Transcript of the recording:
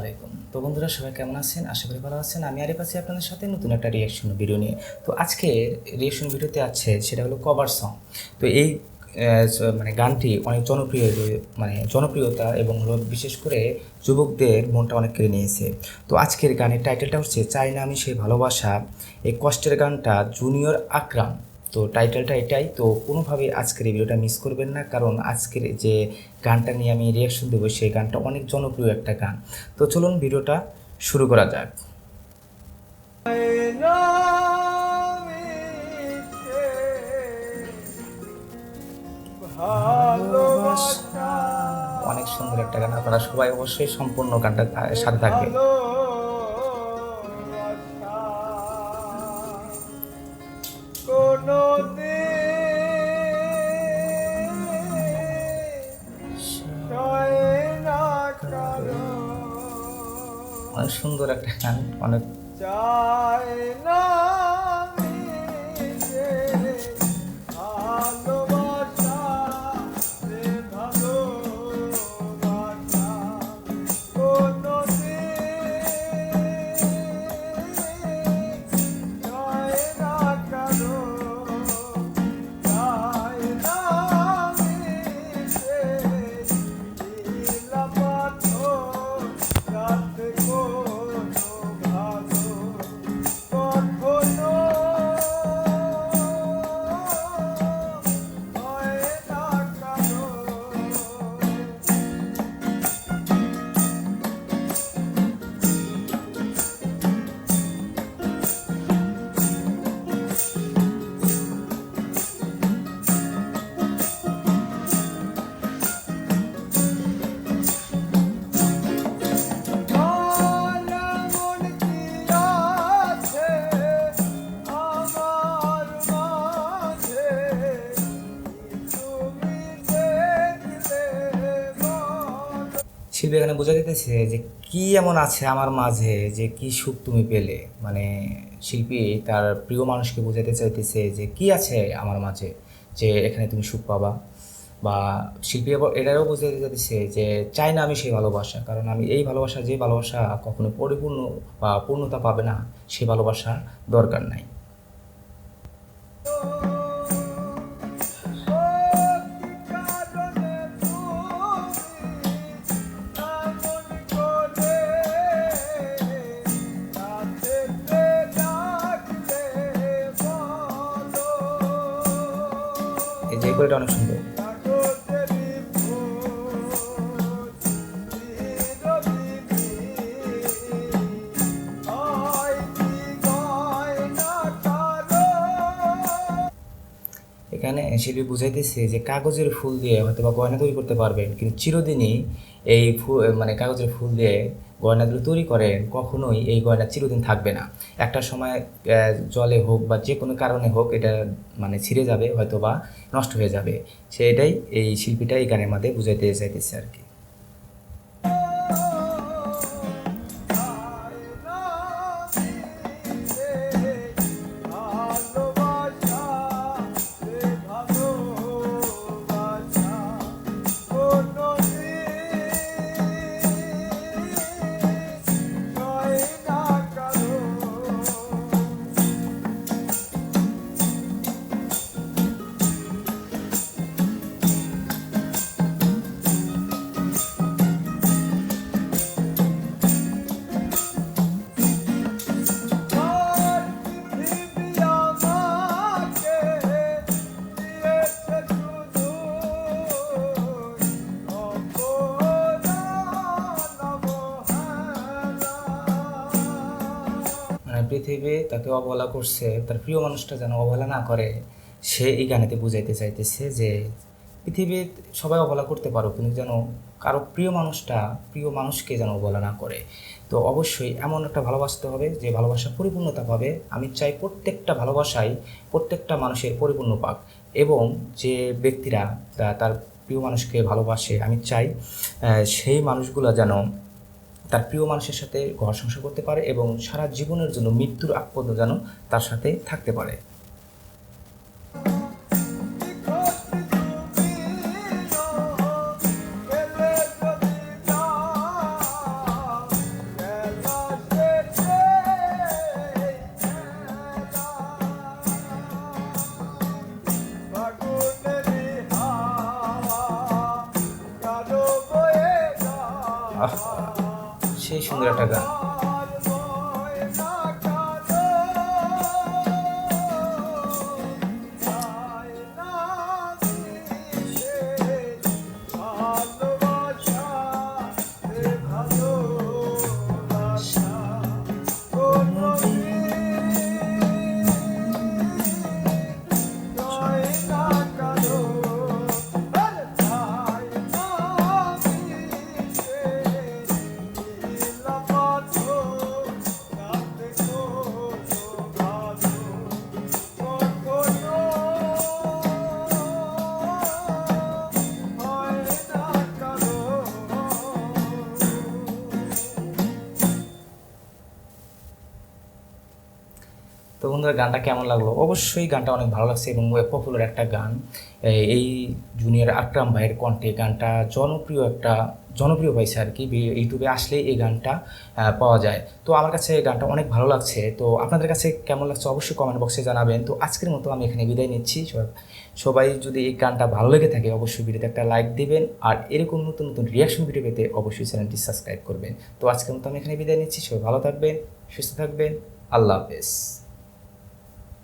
আলাইকুম। তো বন্ধুরা সবাই কেমন আছেন? আশা করি ভালো আছেন। আমি আরিফ আছি আপনাদের সাথে নতুন একটা রিঅ্যাকশন ভিডিও নিয়ে। তো আজকে রিঅ্যাকশন ভিডিওতে আছে সেটা হলো কভার সং। তো এই মানে গানটি অনেক জনপ্রিয় মানে জনপ্রিয়তা এবং হলো বিশেষ করে যুবকদের মনটা অনেক কেড়ে নিয়েছে। তো আজকের গানের টাইটেলটা হচ্ছে চাই না আমি সেই ভালোবাসা। এই কষ্টের গানটা জুনিয়র আকরাম। তো টাইটেলটা এটাই। তো কোনোভাবে আজকের এই ভিডিওটা মিস করবেন না, কারণ আজকের যে গানটা নিয়ে আমি রিয়াকশন দেবো সেই গানটা অনেক জনপ্রিয় একটা গান। তো চলুন ভিডিওটা শুরু করা যাক। অনেক সুন্দর একটা গান, আপনারা সবাই অবশ্যই সম্পূর্ণ গানটা সাথে থাকবেন। অনেক সুন্দর একটা গান, অনেক শিল্পী এখানে বোঝা যেতেছে যে কি এমন আছে আমার মাঝে যে কি সুখ তুমি পেলে। মানে শিল্পী তার প্রিয় মানুষকে বোঝাতে চাইতেছে যে কি আছে আমার মাঝে যে এখানে তুমি সুখ পাবা। বা শিল্পী এটাও বোঝাতে চাইতেছে যে চাই না আমি সেই ভালোবাসা, কারণ আমি এই ভালোবাসা, যে ভালোবাসা কখনো পরিপূর্ণ বা পূর্ণতা পাবে না, সে ভালোবাসা দরকার নাই। এই যে এটা অনেক সুন্দর। এখানে শিল্পী বুঝাইতেছে যে কাগজের ফুল দিয়ে হয়তো বা গয়না তৈরি করতে পারবেন, কিন্তু চিরদিনই এই মানে কাগজের ফুল দিয়ে গয়নাগুলো তৈরি করেন, কখনোই এই গয়না চিরদিন থাকবে না। একটা সময় জলে হোক বা যে কোনো কারণে হোক এটা মানে ছিঁড়ে যাবে, হয়তো বা নষ্ট হয়ে যাবে। সেটাই এই শিল্পীটা এই গানের মধ্যে বুঝাইতে চাইতেছে আর কি। পৃথিবী তাকে অবহেলা করছে, তার প্রিয় মানুষটা যেন অবহেলা না করে, সে এই গানেতে বুঝাইতে চাইতেছে যে পৃথিবীর সবাই অবহেলা করতে পারো, কিন্তু যেন কারো প্রিয় মানুষকে যেন অবহেলা না করে। তো অবশ্যই এমন একটা ভালোবাসতে হবে যে ভালোবাসা পরিপূর্ণতা পাবে। আমি চাই প্রত্যেকটা ভালোবাসাই প্রত্যেকটা মানুষের পরিপূর্ণ পাক, এবং যে ব্যক্তিরা তার প্রিয় মানুষকে ভালোবাসে, আমি চাই সেই মানুষগুলো যেন তার প্রিয় মানুষের সাথে ঘর সংসার করতে পারে এবং সারা জীবনের জন্য মৃত্যুর আগ পর্যন্ত যেন তার সাথে থাকতে পারে। সেই সুন্দর একটা গান। তো বন্ধুরা, গানটা কেমন লাগলো? অবশ্যই গানটা অনেক ভালো লাগছে এবং পপুলার একটা গান। এই জুনিয়র আকরাম ভাইয়ের কণ্ঠে গানটা জনপ্রিয় হয়েছে আর কি। ইউটিউবে আসলেই এই গানটা পাওয়া যায়। তো আমার কাছে গানটা অনেক ভালো লাগছে। তো আপনাদের কাছে কেমন লাগছে অবশ্যই কমেন্ট বক্সে জানাবেন। তো আজকের মতো আমি এখানে বিদায় নিচ্ছি। সবাই যদি এই গানটা ভালো লেগে থাকে অবশ্যই ভিডিওতে একটা লাইক দিবেন, আর এরকম নতুন নতুন রিয়াকশন ভিডিও পেতে অবশ্যই চ্যানেলটি সাবস্ক্রাইব করবেন। তো আজকের মতো আমি এখানে বিদায় নিচ্ছি। সবাই ভালো থাকবেন, সুস্থ থাকবেন। আল্লাহ হাফেজ।